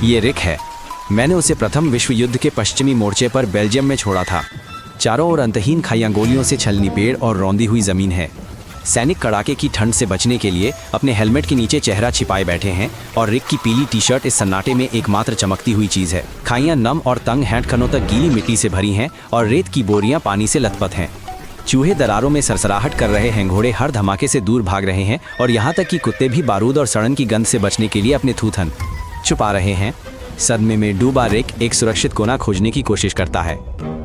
ये रिक है। मैंने उसे प्रथम विश्व युद्ध के पश्चिमी मोर्चे पर बेल्जियम में छोड़ा था। चारों ओर अंतहीन खाइयां, गोलियों से छलनी पेड़ और रौंदी हुई जमीन है। सैनिक कड़ाके की ठंड से बचने के लिए अपने हेलमेट के नीचे चेहरा छिपाए बैठे हैं और रिक की पीली टी शर्ट इस सन्नाटे में एकमात्र चमकती हुई चीज है। खाइयां नम और तंग हैंडखनों तक गीली मिट्टी से भरी हैं और रेत की बोरियां पानी से लथपथ हैं। चूहे दरारों में सरसराहट कर रहे हैं, घोड़े हर धमाके से दूर भाग रहे हैं और यहाँ तक कि कुत्ते भी बारूद और सड़न की गंध से बचने के लिए अपने थूथन छुपा रहे हैं। सदमे में डूबा रिक एक सुरक्षित कोना खोजने की कोशिश करता है।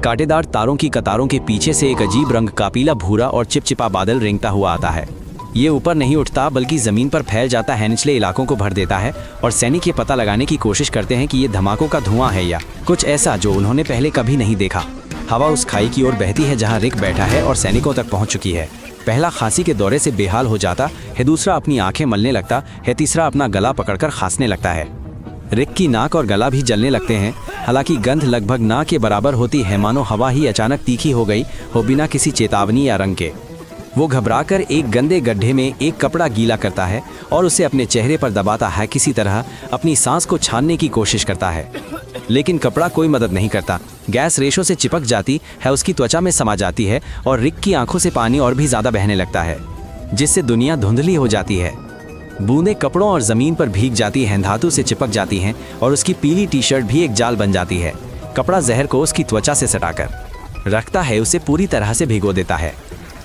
कांटेदार तारों की कतारों के पीछे से एक अजीब रंग का पीला भूरा और चिपचिपा बादल रेंगता हुआ आता है। ये ऊपर नहीं उठता बल्कि जमीन पर फैल जाता है, निचले इलाकों को भर देता है और सैनिक ये पता लगाने की कोशिश करते हैं कि ये धमाकों का धुआं है या कुछ ऐसा जो उन्होंने पहले कभी नहीं देखा। हवा उस खाई की ओर बहती है जहाँ रिक बैठा है और सैनिकों तक पहुँच चुकी है। पहला खांसी के दौरे से बेहाल हो जाता है, दूसरा अपनी आंखें मलने लगता है, तीसरा अपना गला पकड़कर खांसने लगता है। रिक की नाक और गला भी जलने लगते हैं। हालांकि गंध लगभग ना के बराबर होती है, मानो हवा ही अचानक तीखी हो गई हो बिना किसी चेतावनी या रंग के। वो घबराकर एक गंदे गड्ढे में एक कपड़ा गीला करता है और उसे अपने चेहरे पर दबाता है, किसी तरह अपनी सांस को छानने की कोशिश करता है। लेकिन कपड़ा कोई मदद नहीं करता। गैस रेशों से चिपक जाती है, उसकी त्वचा में समा जाती है और रिक की आंखों से पानी और भी ज्यादा बहने लगता है, जिससे दुनिया धुंधली हो जाती है। बूंदें कपड़ों और जमीन पर भीग जाती हैं, धातु से चिपक जाती हैं और उसकी पीली टी शर्ट भी एक जाल बन जाती है। कपड़ा जहर को उसकी त्वचा से सटाकर रखता है, उसे पूरी तरह से भिगो देता है।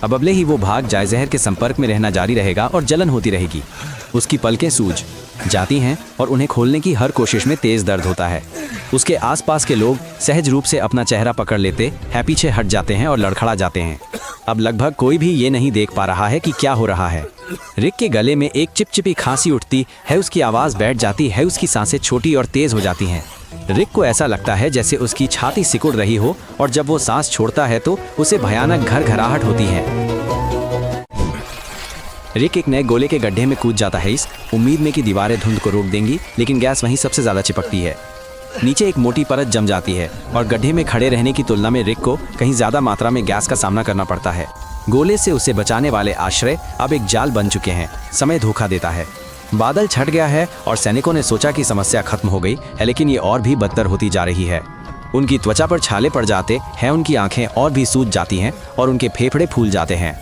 अब अबले ही वो भाग जाए, जहर के संपर्क में रहना जारी रहेगा और जलन होती रहेगी। उसकी पलकें सूज जाती हैं और उन्हें खोलने की हर कोशिश में तेज दर्द होता है। उसके आसपास के लोग सहज रूप से अपना चेहरा पकड़ लेते हैं, पीछे हट जाते हैं और लड़खड़ा जाते हैं। अब लगभग कोई भी ये नहीं देख पा रहा है कि क्या हो रहा है। रिक के गले में एक चिपचिपी खांसी उठती है, उसकी आवाज़ बैठ जाती है, उसकी सांसें छोटी और तेज हो जाती हैं। रिक को ऐसा लगता है जैसे उसकी छाती सिकुड़ रही हो और जब वो सांस छोड़ता है तो उसे भयानक घरघराहट होती है। रिक एक नए गोले के गड्ढे में कूद जाता है, इस उम्मीद में कि दीवारें धुंध को रोक देंगी, लेकिन गैस वहीं सबसे ज़्यादा चिपकती है। नीचे एक मोटी परत जम जाती है और गड्ढे में खड़े रहने की तुलना में रिक को कहीं ज़्यादा मात्रा में गैस का सामना करना पड़ता है। गोले से उसे बचाने वाले आश्रय अब एक जाल बन चुके हैं। समय धोखा देता है। बादल छट गया है और सैनिकों ने सोचा कि समस्या खत्म हो गई है, लेकिन ये और भी बदतर होती जा रही है। उनकी त्वचा पर छाले पड़ जाते हैं, उनकी आंखें और भी सूज जाती हैं और उनके फेफड़े फूल जाते हैं।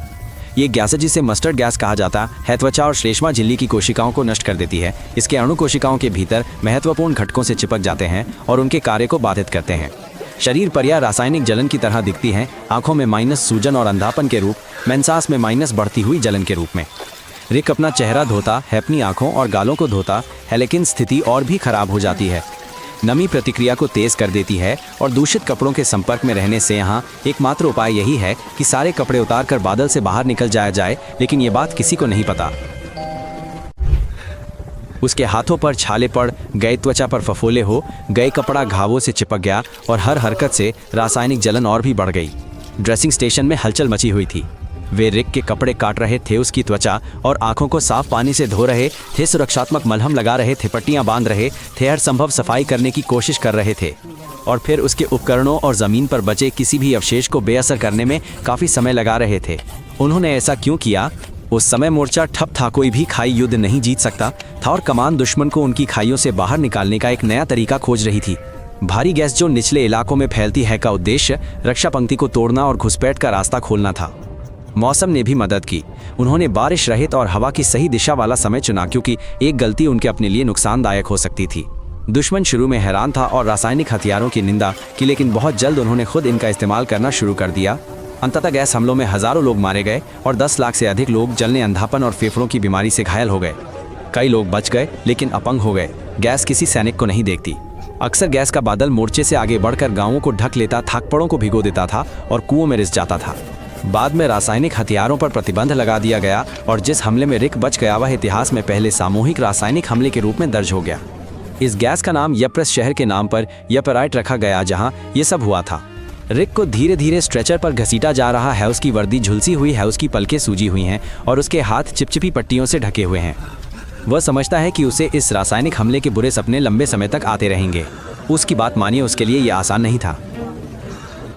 ये गैस, जिसे मस्टर्ड गैस कहा जाता है, त्वचा और श्लेष्मा झिल्ली की कोशिकाओं को नष्ट कर देती है। इसके अणु कोशिकाओं के भीतर महत्वपूर्ण घटकों से चिपक जाते हैं और उनके कार्य को बाधित करते हैं। शरीर पर यह रासायनिक जलन की तरह दिखती हैं, आंखों में माइनस सूजन और अंधापन के रूप में, सांस में माइनस बढ़ती हुई जलन के रूप में। रिक अपना चेहरा धोता है, अपनी आंखों और गालों को धोता है, लेकिन स्थिति और भी खराब हो जाती है। नमी प्रतिक्रिया को तेज कर देती है और दूषित कपड़ों के संपर्क में रहने से यहाँ एकमात्र उपाय यही है कि सारे कपड़े उतारकर बादल से बाहर निकल जाया जाए, लेकिन ये बात किसी को नहीं पता। उसके हाथों पर छाले पड़ गए, त्वचा पर फफोले हो गए, कपड़ा घावों से चिपक गया और हर हरकत से रासायनिक जलन और भी बढ़ गई। ड्रेसिंग स्टेशन में हलचल मची हुई थी। वे रिक के कपड़े काट रहे थे, उसकी त्वचा और आंखों को साफ पानी से धो रहे थे, सुरक्षात्मक मलहम लगा रहे थे, पट्टियां बांध रहे थे, हर संभव सफाई करने की कोशिश कर रहे थे और फिर उसके उपकरणों और ज़मीन पर बचे किसी भी अवशेष को बेअसर करने में काफ़ी समय लगा रहे थे। उन्होंने ऐसा क्यों किया? उस समय मोर्चा ठप था, कोई भी खाई युद्ध नहीं जीत सकता था और कमान दुश्मन को उनकी खाइयों से बाहर निकालने का एक नया तरीका खोज रही थी। भारी गैस जो निचले इलाकों में फैलती है का उद्देश्य रक्षा पंक्ति को तोड़ना और घुसपैठ का रास्ता खोलना था। मौसम ने भी मदद की। उन्होंने बारिश रहित और हवा की सही दिशा वाला समय चुना, क्योंकि एक गलती उनके अपने लिए नुकसानदायक हो सकती थी। दुश्मन शुरू में हैरान था और रासायनिक हथियारों की निंदा की, लेकिन बहुत जल्द उन्होंने खुद इनका इस्तेमाल करना शुरू कर दिया। अंततः गैस हमलों में हजारों लोग मारे गए और 10 लाख से अधिक लोग जलने, अंधापन और फेफड़ों की बीमारी से घायल हो गए। कई लोग बच गए लेकिन अपंग हो गए। गैस किसी सैनिक को नहीं देखती। अक्सर गैस का बादल मोर्चे से आगे बढ़कर गांवों को ढक लेता, थाकपड़ों को भिगो देता था और कुओं में रिस जाता था। बाद में रासायनिक हथियारों पर प्रतिबंध लगा दिया गया और जिस हमले में रिक बच गया वह इतिहास में पहले सामूहिक रासायनिक हमले के रूप में दर्ज हो गया। इस गैस का नाम यप्रेस शहर के नाम पर यपराइट रखा गया, जहां ये सब हुआ था। रिक को धीरे धीरे स्ट्रेचर पर घसीटा जा रहा है। उसकी वर्दी झुलसी हुई है, उसकी पलकें सूजी हुई हैं और उसके हाथ चिपचिपी पट्टियों से ढके हुए हैं। वह समझता है कि उसे इस रासायनिक हमले के बुरे सपने लंबे समय तक आते रहेंगे। उसकी बात मानिए, उसके लिए यह आसान नहीं था।